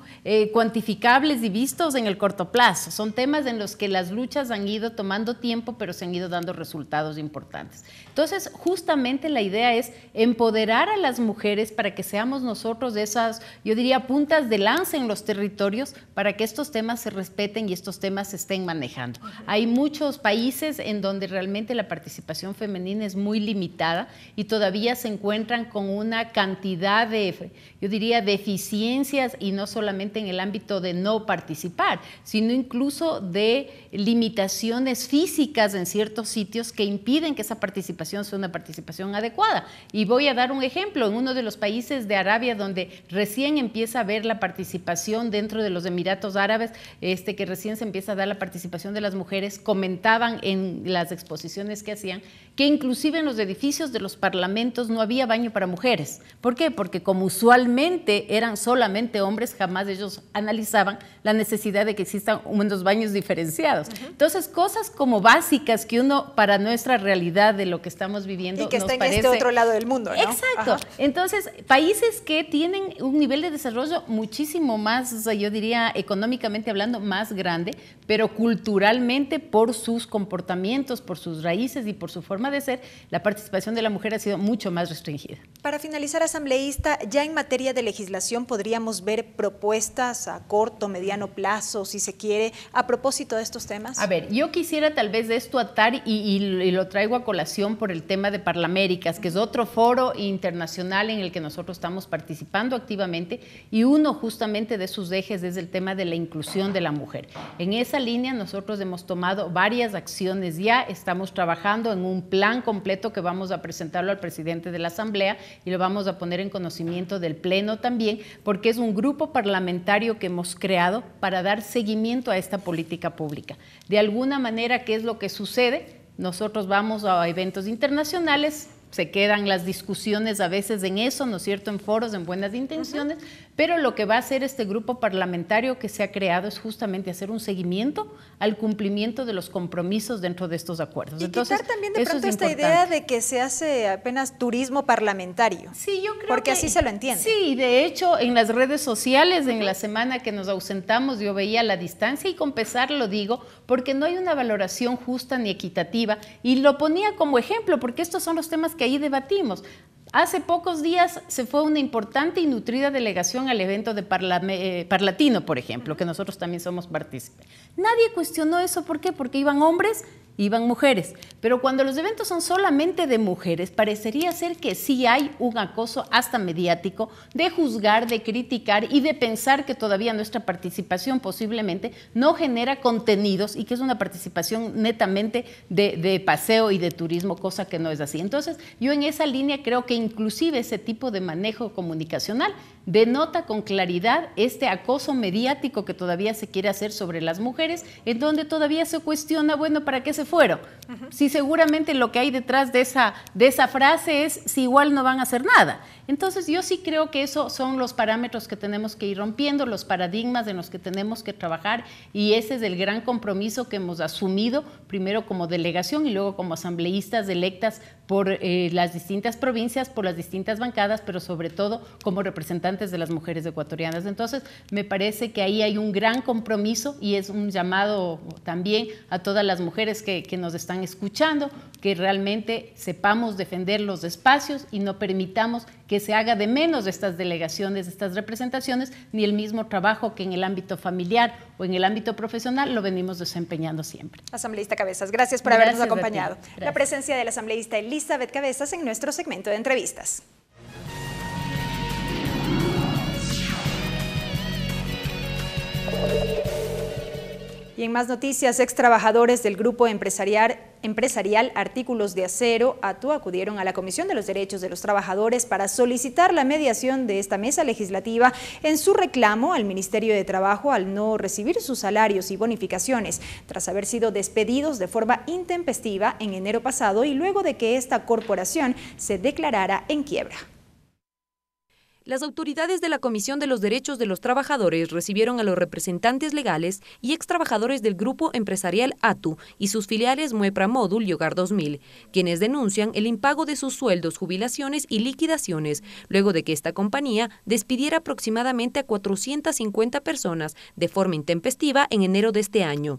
cuantificables y vistos en el corto plazo. Son temas en los que las luchas han ido tomando tiempo, pero se han ido dando resultados importantes. Entonces, justamente la idea es empoderar a las mujeres para que seamos nosotros de esas, yo diría, puntas de lanza en los territorios para que estos temas se respeten y estos temas se estén manejando. Hay muchos países en donde realmente la participación femenina es muy limitada y todavía se encuentran con una cantidad de, yo diría, deficiencias, y no solamente en el ámbito de no participar, sino incluso de limitaciones físicas en ciertos sitios que impiden que esa participación sea una participación adecuada. Y voy a dar un ejemplo. En uno de los países de Arabia donde recién empieza a ver la participación dentro de los Emiratos Árabes, que recién se empieza a dar la participación de las mujeres, comentaban en las exposiciones que hacían que inclusive en los edificios de los parlamentos no había baño para mujeres. ¿Por qué? Porque como usualmente eran solamente hombres, jamás ellos analizaban la necesidad de que existan unos baños diferenciados. Entonces, cosas como básicas que uno, para nuestra realidad de lo que estamos viviendo, y que nos está en parece... este otro lado del mundo, ¿no? Exacto. Entonces, países que tienen un nivel de desarrollo muchísimo más, yo diría, económicamente hablando, más grande, pero culturalmente, por sus comportamientos, por sus raíces y por su forma de ser, la participación de la mujer ha sido mucho más restringida. Para finalizar, asambleísta, ya en materia de legislación podríamos ver propuestas a corto, mediano plazo, si se quiere, a propósito de estos temas. A ver, yo quisiera tal vez de esto atar y lo traigo a colación por el tema de Parlaméricas, que es otro foro internacional en el que nosotros estamos participando activamente, y uno justamente de sus ejes es el tema de la inclusión de la mujer. En esa línea nosotros hemos tomado varias acciones ya, estamos trabajando en un plan completo que vamos a presentarlo al presidente de la Asamblea y lo vamos a poner en conocimiento del Pleno también, porque es un grupo parlamentario que hemos creado para dar seguimiento a esta política pública. De alguna manera, ¿qué es lo que sucede? Nosotros vamos a eventos internacionales, se quedan las discusiones a veces en eso, ¿no es cierto?, en foros, en buenas intenciones, pero lo que va a hacer este grupo parlamentario que se ha creado es justamente hacer un seguimiento al cumplimiento de los compromisos dentro de estos acuerdos. Y entonces, quitar también de pronto esta idea de que se hace apenas turismo parlamentario. Sí, yo creo porque así se lo entiende. Sí, de hecho, en las redes sociales, en la semana que nos ausentamos, yo veía la distancia, y con pesar lo digo, porque no hay una valoración justa ni equitativa, y lo ponía como ejemplo, porque estos son los temas que ahí debatimos. Hace pocos días se fue una importante y nutrida delegación al evento de Parlatino, por ejemplo, que nosotros también somos partícipes. Nadie cuestionó eso. ¿Por qué? Porque iban hombres, iban mujeres. Pero cuando los eventos son solamente de mujeres, parecería ser que sí hay un acoso hasta mediático de juzgar, de criticar y de pensar que todavía nuestra participación posiblemente no genera contenidos y que es una participación netamente de paseo y de turismo, cosa que no es así. Entonces, yo en esa línea creo que inclusive ese tipo de manejo comunicacional denota con claridad este acoso mediático que todavía se quiere hacer sobre las mujeres, en donde todavía se cuestiona, bueno, ¿para qué se fueron? Si seguramente lo que hay detrás de esa frase es si igual no van a hacer nada. Entonces yo sí creo que esos son los parámetros que tenemos que ir rompiendo, los paradigmas en los que tenemos que trabajar, y ese es el gran compromiso que hemos asumido, primero como delegación y luego como asambleístas electas por las distintas provincias, por las distintas bancadas, pero sobre todo como representantes de las mujeres ecuatorianas. Entonces me parece que ahí hay un gran compromiso, y es un llamado también a todas las mujeres que nos están escuchando, que realmente sepamos defender los espacios y no permitamos que se haga de menos de estas delegaciones, de estas representaciones, ni el mismo trabajo que en el ámbito familiar o en el ámbito profesional lo venimos desempeñando siempre. Asambleísta Cabezas, gracias por habernos acompañado. La presencia de la asambleísta Elizabeth Cabezas en nuestro segmento de entrevistas. Y en más noticias, ex trabajadores del grupo empresarial Artículos de Acero, ATU, acudieron a la Comisión de los Derechos de los Trabajadores para solicitar la mediación de esta mesa legislativa en su reclamo al Ministerio de Trabajo al no recibir sus salarios y bonificaciones, tras haber sido despedidos de forma intempestiva en enero pasado y luego de que esta corporación se declarara en quiebra. Las autoridades de la Comisión de los Derechos de los Trabajadores recibieron a los representantes legales y extrabajadores del grupo empresarial ATU y sus filiales Muepra Módul y Hogar 2000, quienes denuncian el impago de sus sueldos, jubilaciones y liquidaciones, luego de que esta compañía despidiera aproximadamente a 450 personas de forma intempestiva en enero de este año.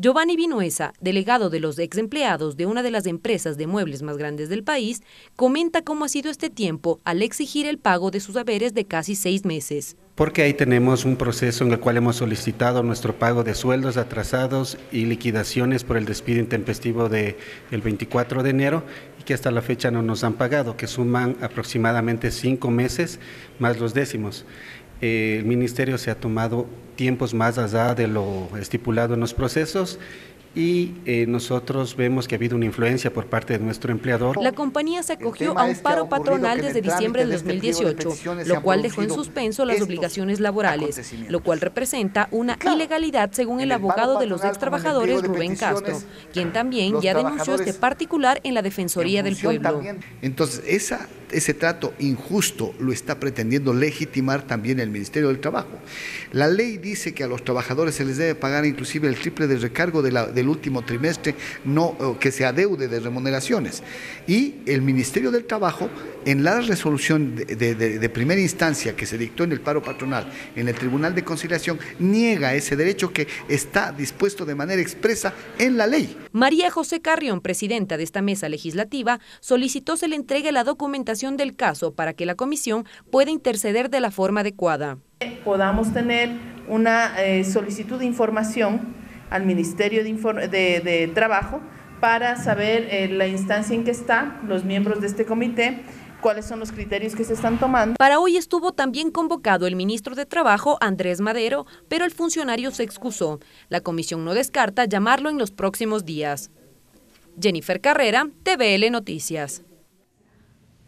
Giovanni Vinuesa, delegado de los exempleados de una de las empresas de muebles más grandes del país, comenta cómo ha sido este tiempo al exigir el pago de sus haberes de casi 6 meses. Porque ahí tenemos un proceso en el cual hemos solicitado nuestro pago de sueldos atrasados y liquidaciones por el despido intempestivo del 24 de enero y que hasta la fecha no nos han pagado, que suman aproximadamente 5 meses más los décimos. El Ministerio se ha tomado tiempos más allá de lo estipulado en los procesos y nosotros vemos que ha habido una influencia por parte de nuestro empleador. La compañía se acogió a un paro patronal desde diciembre del 2018, lo cual dejó en suspenso las obligaciones laborales, lo cual representa una ilegalidad según el abogado de los extrabajadores Rubén Castro, quien también ya denunció este particular en la Defensoría del Pueblo. Entonces, ese trato injusto lo está pretendiendo legitimar también el Ministerio del Trabajo. La ley dice que a los trabajadores se les debe pagar inclusive el triple de recargo del último trimestre, que se adeude de remuneraciones. Y el Ministerio del Trabajo, en la resolución de primera instancia que se dictó en el paro patronal, en el Tribunal de Conciliación, niega ese derecho que está dispuesto de manera expresa en la ley. María José Carrión, presidenta de esta mesa legislativa, solicitó se le entregue la documentación del caso para que la comisión pueda interceder de la forma adecuada. Podamos tener una solicitud de información al Ministerio de Trabajo para saber la instancia en que están los miembros de este comité, cuáles son los criterios que se están tomando. Para hoy estuvo también convocado el ministro de Trabajo, Andrés Madero, pero el funcionario se excusó. La comisión no descarta llamarlo en los próximos días. Jennifer Carrera, TVL Noticias.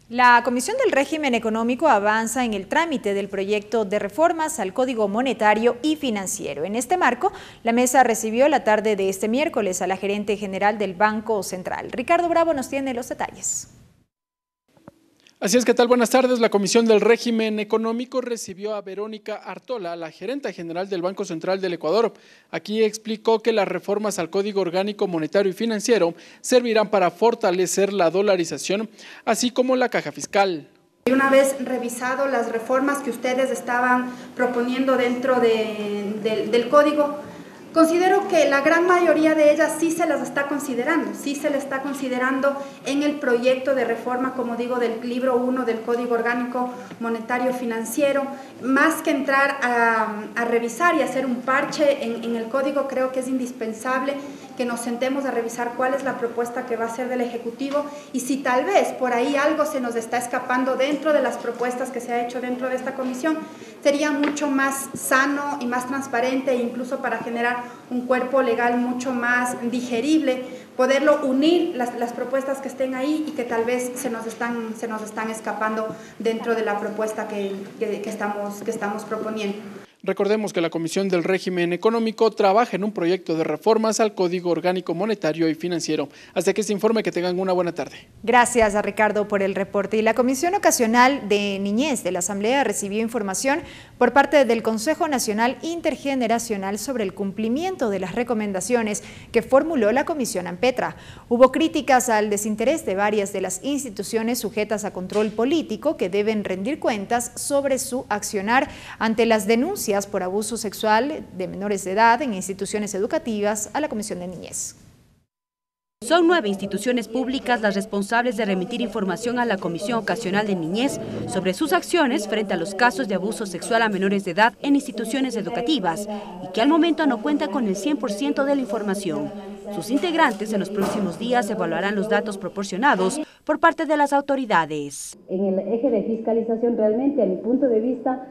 La Comisión del Régimen Económico avanza en el trámite del proyecto de reformas al Código Monetario y Financiero. En este marco, la mesa recibió la tarde de este miércoles a la gerente general del Banco Central. Ricardo Bravo nos tiene los detalles. Así es, ¿qué tal? Buenas tardes. La Comisión del Régimen Económico recibió a Verónica Artola, la gerenta general del Banco Central del Ecuador. Aquí explicó que las reformas al Código Orgánico Monetario y Financiero servirán para fortalecer la dolarización, así como la caja fiscal. Una vez revisado las reformas que ustedes estaban proponiendo dentro del Código, considero que la gran mayoría de ellas sí se las está considerando, en el proyecto de reforma, como digo, del libro 1 del Código Orgánico Monetario Financiero. Más que entrar a revisar y hacer un parche en el código, creo que es indispensable que nos sentemos a revisar cuál es la propuesta que va a ser del Ejecutivo y si tal vez por ahí algo se nos está escapando dentro de las propuestas que se ha hecho dentro de esta comisión, sería mucho más sano y más transparente e incluso para generar un cuerpo legal mucho más digerible, poderlo unir las propuestas que estén ahí y que tal vez se nos están escapando dentro de la propuesta que estamos proponiendo. Recordemos que la Comisión del Régimen Económico trabaja en un proyecto de reformas al Código Orgánico Monetario y Financiero. Hasta que se informe, que tengan una buena tarde. Gracias a Ricardo por el reporte. Y la Comisión Ocasional de Niñez de la Asamblea recibió información por parte del Consejo Nacional Intergeneracional sobre el cumplimiento de las recomendaciones que formuló la Comisión ANPETRA. Hubo críticas al desinterés de varias de las instituciones sujetas a control político que deben rendir cuentas sobre su accionar ante las denuncias por abuso sexual de menores de edad en instituciones educativas a la Comisión de Niñez. Son 9 instituciones públicas las responsables de remitir información a la Comisión Ocasional de Niñez sobre sus acciones frente a los casos de abuso sexual a menores de edad en instituciones educativas y que al momento no cuenta con el 100% de la información. Sus integrantes en los próximos días evaluarán los datos proporcionados por parte de las autoridades. En el eje de fiscalización, realmente, a mi punto de vista,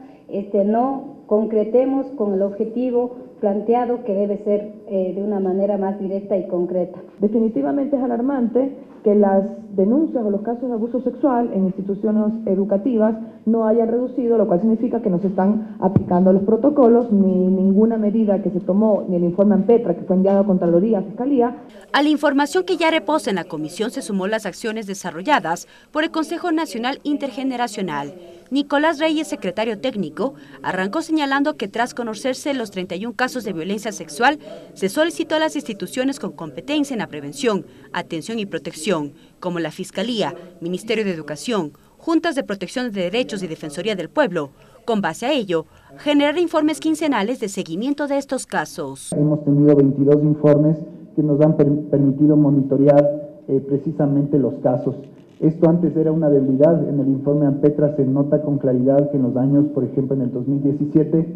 no concretemos con el objetivo planteado, que debe ser de una manera más directa y concreta. Definitivamente es alarmante que las denuncias o los casos de abuso sexual en instituciones educativas no hayan reducido, lo cual significa que no se están aplicando los protocolos ni ninguna medida que se tomó, ni el informe ANPETRA que fue enviado a Contraloría, a Fiscalía. A la información que ya reposa en la comisión se sumó las acciones desarrolladas por el Consejo Nacional Intergeneracional. Nicolás Reyes, secretario técnico, arrancó señalando que tras conocerse los 31 casos de violencia sexual, se solicitó a las instituciones con competencia en la prevención, atención y protección, como la Fiscalía, Ministerio de Educación, Juntas de Protección de Derechos y Defensoría del Pueblo, con base a ello, generar informes quincenales de seguimiento de estos casos. Hemos tenido 22 informes que nos han permitido monitorear precisamente los casos. Esto antes era una debilidad. En el informe ANPETRA se nota con claridad que en los años, por ejemplo, en el 2017,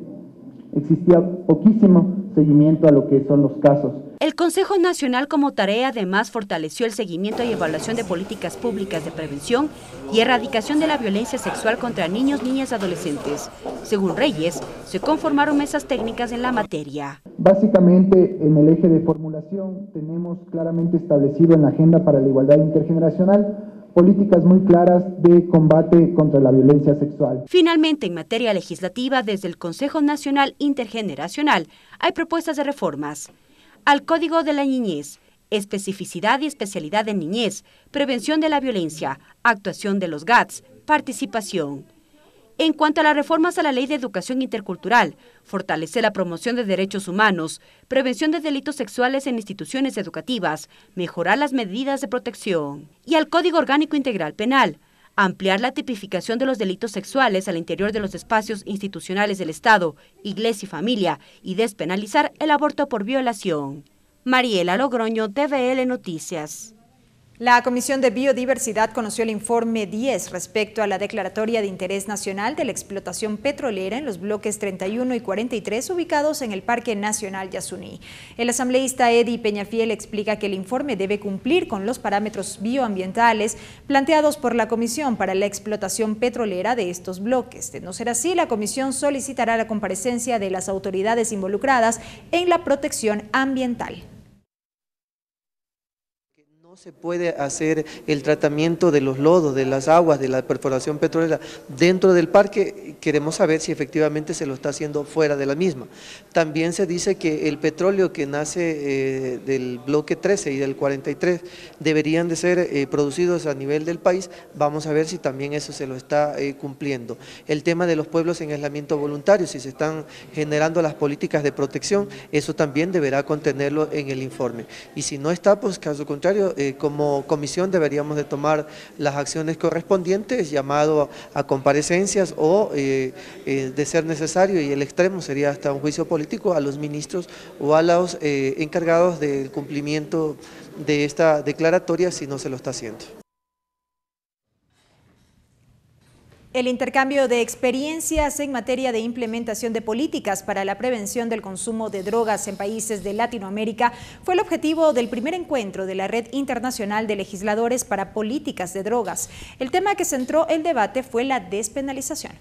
existía poquísimo seguimiento a lo que son los casos. El Consejo Nacional como tarea además fortaleció el seguimiento y evaluación de políticas públicas de prevención y erradicación de la violencia sexual contra niños, niñas y adolescentes. Según Reyes, se conformaron mesas técnicas en la materia. Básicamente, en el eje de formulación tenemos claramente establecido en la Agenda para la Igualdad Intergeneracional políticas muy claras de combate contra la violencia sexual. Finalmente, en materia legislativa, desde el Consejo Nacional Intergeneracional, hay propuestas de reformas al Código de la Niñez, especificidad y especialidad en niñez, prevención de la violencia, actuación de los GATS, participación. En cuanto a las reformas a la Ley de Educación Intercultural, fortalecer la promoción de derechos humanos, prevención de delitos sexuales en instituciones educativas, mejorar las medidas de protección. Y al Código Orgánico Integral Penal, ampliar la tipificación de los delitos sexuales al interior de los espacios institucionales del Estado, iglesia y familia, y despenalizar el aborto por violación. Mariela Logroño, TVL Noticias. La Comisión de Biodiversidad conoció el informe 10 respecto a la declaratoria de interés nacional de la explotación petrolera en los bloques 31 y 43 ubicados en el Parque Nacional Yasuní. El asambleísta Eddie Peñafiel explica que el informe debe cumplir con los parámetros bioambientales planteados por la Comisión para la explotación petrolera de estos bloques. De no ser así, la Comisión solicitará la comparecencia de las autoridades involucradas en la protección ambiental. Se puede hacer el tratamiento de los lodos, de las aguas, de la perforación petrolera dentro del parque. Queremos saber si efectivamente se lo está haciendo fuera de la misma. También se dice que el petróleo que nace del bloque 13 y del 43 deberían de ser producidos a nivel del país. Vamos a ver si también eso se lo está cumpliendo. El tema de los pueblos en aislamiento voluntario, si se están generando las políticas de protección, eso también deberá contenerlo en el informe. Y si no está, pues caso contrario, como comisión deberíamos de tomar las acciones correspondientes, llamado a comparecencias o de ser necesario, y el extremo sería hasta un juicio político, a los ministros o a los encargados del cumplimiento de esta declaratoria si no se lo está haciendo. El intercambio de experiencias en materia de implementación de políticas para la prevención del consumo de drogas en países de Latinoamérica fue el objetivo del primer encuentro de la Red Internacional de Legisladores para Políticas de Drogas. El tema que centró el debate fue la despenalización.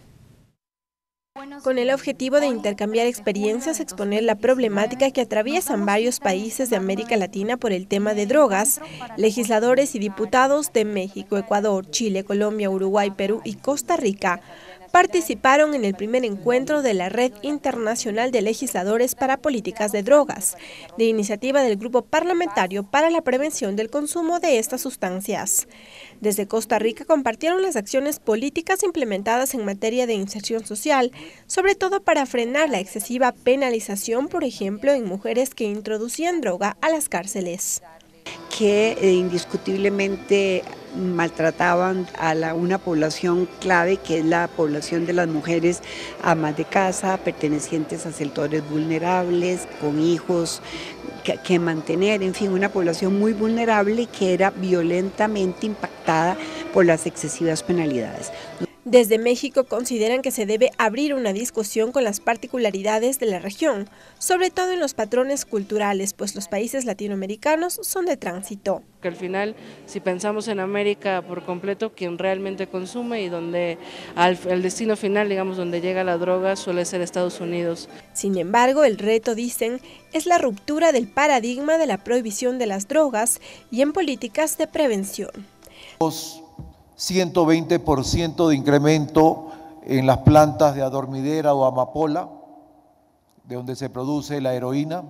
Con el objetivo de intercambiar experiencias, exponer la problemática que atraviesan varios países de América Latina por el tema de drogas, legisladores y diputados de México, Ecuador, Chile, Colombia, Uruguay, Perú y Costa Rica participaron en el primer encuentro de la Red Internacional de Legisladores para Políticas de Drogas, de iniciativa del Grupo Parlamentario para la Prevención del Consumo de estas sustancias. Desde Costa Rica compartieron las acciones políticas implementadas en materia de inserción social, sobre todo para frenar la excesiva penalización, por ejemplo, en mujeres que introducían droga a las cárceles. Que indiscutiblemente maltrataban a una población clave, que es la población de las mujeres amas de casa, pertenecientes a sectores vulnerables, con hijos que mantener, en fin, una población muy vulnerable que era violentamente impactada por las excesivas penalidades. Desde México consideran que se debe abrir una discusión con las particularidades de la región, sobre todo en los patrones culturales, pues los países latinoamericanos son de tránsito. Que al final, si pensamos en América por completo, quien realmente consume y donde el destino final, digamos, donde llega la droga, suele ser Estados Unidos. Sin embargo, el reto, dicen, es la ruptura del paradigma de la prohibición de las drogas y en políticas de prevención. 120% de incremento en las plantas de adormidera o amapola, de donde se produce la heroína.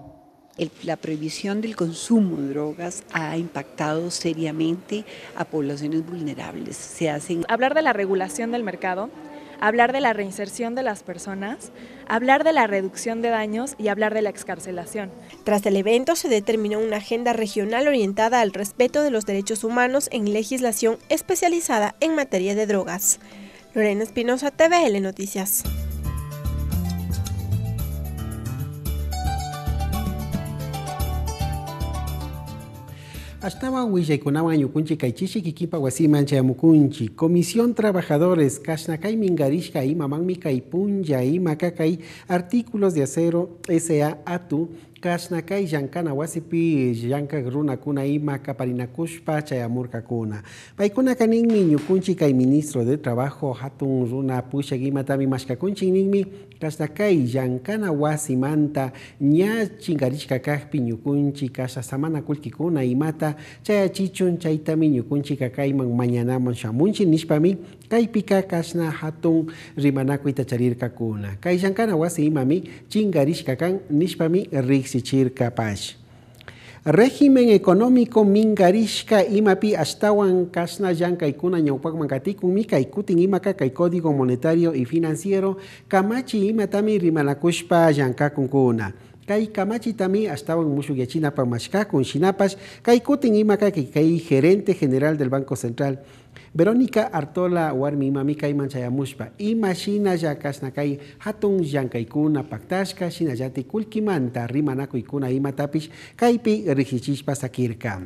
La prohibición del consumo de drogas ha impactado seriamente a poblaciones vulnerables. Hablar de la regulación del mercado, hablar de la reinserción de las personas, hablar de la reducción de daños y hablar de la excarcelación. Tras el evento se determinó una agenda regional orientada al respeto de los derechos humanos en legislación especializada en materia de drogas. Lorena Espinosa, TVL Noticias. Hasta Huillaicunawan Yukunchi Kaichishi Kikipa Guasiman Chayamukunchi, Comisión Trabajadores, Kashnakay Mingarishka y Mamamika y Punja y Macakai, Artículos de Acero S.A. Atu, Kashnakay Yankana Wasipi, Yanka Gruna Kuna y Macaparinakushpa Chayamurka Kuna. Paikuna Kanin Yukunchi Kai Ministro de Trabajo, Hatun Runa Pushagi Matami Mashkakunchi Nigmi, Kashnakay Yankana Wasimanta, Nya Chingarishka Kahpi Yukunchi, Kasha Samana Kulkikuna y Mata, Chaya Chichun Chaitami Yukunchi Kakaiman mañana Shamunchi Nishpami, Kaipika Kashna Hatun Rimanaku Itacharirka Kuna. Kai Yankana Wasimami, Chingarishka Kan Nishpami Rixichirka Pash. Régimen económico Mingarishka imapi astawan kasna yanka ikuna ñawpak mankatikun mika ikutin imaka kay código monetario y financiero kamachi imatami rimanakushpa yankakun kuna. Kay kamachi tami astawan mushuyachina pa mashkakun shinapash kay kutin imaka kay gerente general del Banco Central Verónica Artola warmi mami kay manchayamushpa imashina ya kasnakay hatun yankaykuna paktashka shinallati kulkimanta rimanakuykuna imatapish kaypi rijichishpa sakirka.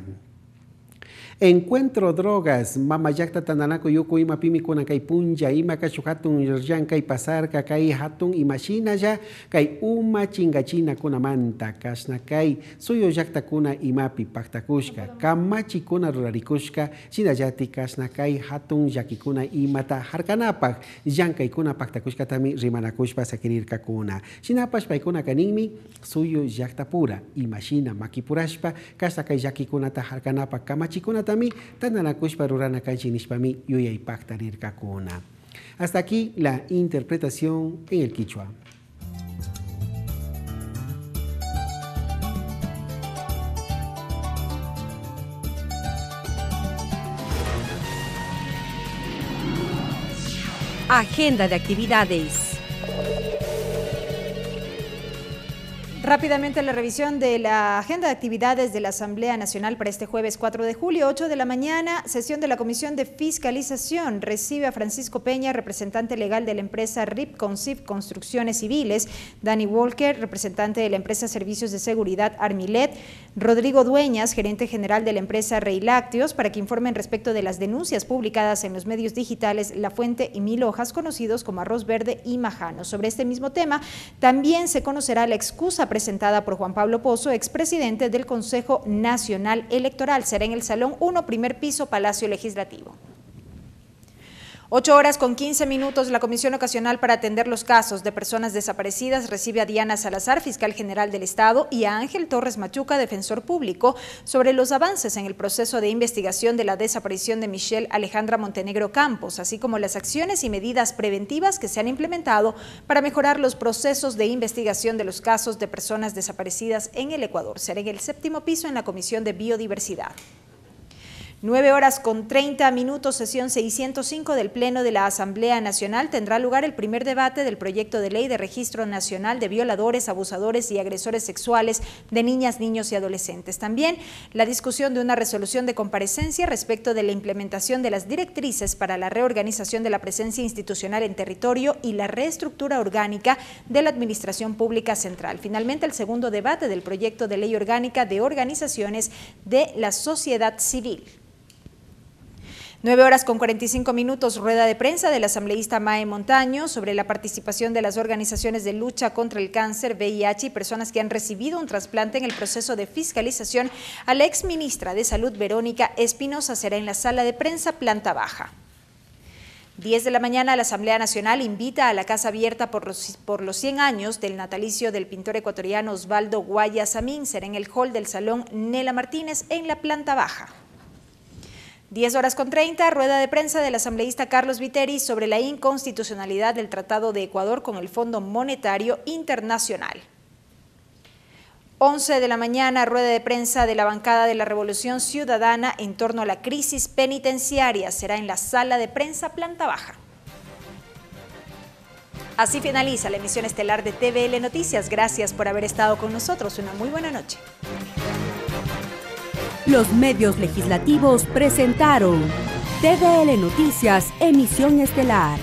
Encuentro drogas, mamayakta tananaku yuku ima pimikuna kay punja ima kashu hatun yankay pasarka kay hatun imashina ya kay uma chingachina kuna manta kasna kay suyo yakta kuna imapi paktakushka kamachi kuna rurarikushka shinallati kasna kay hatun yakikuna imata harkanapak yankay kuna paktakushka tami rimanakushpa sakirirka kuna shinapash paykuna kaninmi suyo yakta pura imashina makipurashpa kasna kay yakikunata harkanapak kamachikunata Tananakushpa rurana kanchi nishpami yuyay paktarirka kuna. Hasta aquí la interpretación en el quichua. Agenda de actividades. Rápidamente la revisión de la agenda de actividades de la Asamblea Nacional para este jueves 4 de julio, 8 de la mañana, sesión de la Comisión de Fiscalización. Recibe a Francisco Peña, representante legal de la empresa RIP Consif Construcciones Civiles, Dani Walker, representante de la empresa Servicios de Seguridad Armilet, Rodrigo Dueñas, gerente general de la empresa Rey Lácteos, para que informen respecto de las denuncias publicadas en los medios digitales La Fuente y Mil Hojas, conocidos como Arroz Verde y Majano. Sobre este mismo tema, también se conocerá la excusa presentada por Juan Pablo Pozo, expresidente del Consejo Nacional Electoral. Será en el Salón 1, primer piso, Palacio Legislativo. 8:15. La Comisión Ocasional para atender los casos de personas desaparecidas recibe a Diana Salazar, fiscal general del Estado, y a Ángel Torres Machuca, defensor público, sobre los avances en el proceso de investigación de la desaparición de Michelle Alejandra Montenegro Campos, así como las acciones y medidas preventivas que se han implementado para mejorar los procesos de investigación de los casos de personas desaparecidas en el Ecuador. Será en el 7º piso en la Comisión de Biodiversidad. 9:30, sesión 605 del Pleno de la Asamblea Nacional. Tendrá lugar el primer debate del proyecto de ley de registro nacional de violadores, abusadores y agresores sexuales de niñas, niños y adolescentes. También la discusión de una resolución de comparecencia respecto de la implementación de las directrices para la reorganización de la presencia institucional en territorio y la reestructura orgánica de la Administración Pública Central. Finalmente, el segundo debate del proyecto de ley orgánica de organizaciones de la sociedad civil. 9:45, rueda de prensa del asambleísta Mae Montaño sobre la participación de las organizaciones de lucha contra el cáncer, VIH y personas que han recibido un trasplante en el proceso de fiscalización a la exministra de Salud, Verónica Espinosa. Será en la sala de prensa, planta baja. 10 de la mañana, la Asamblea Nacional invita a la Casa Abierta por los 100 años del natalicio del pintor ecuatoriano Osvaldo Guayasamín. Será en el hall del Salón Nela Martínez, en la planta baja. 10:30, rueda de prensa del asambleísta Carlos Viteri sobre la inconstitucionalidad del Tratado de Ecuador con el Fondo Monetario Internacional. 11 de la mañana, rueda de prensa de la bancada de la Revolución Ciudadana en torno a la crisis penitenciaria. Será en la sala de prensa planta baja. Así finaliza la emisión estelar de TVL Noticias. Gracias por haber estado con nosotros. Una muy buena noche. Los medios legislativos presentaron TVL Noticias, emisión estelar.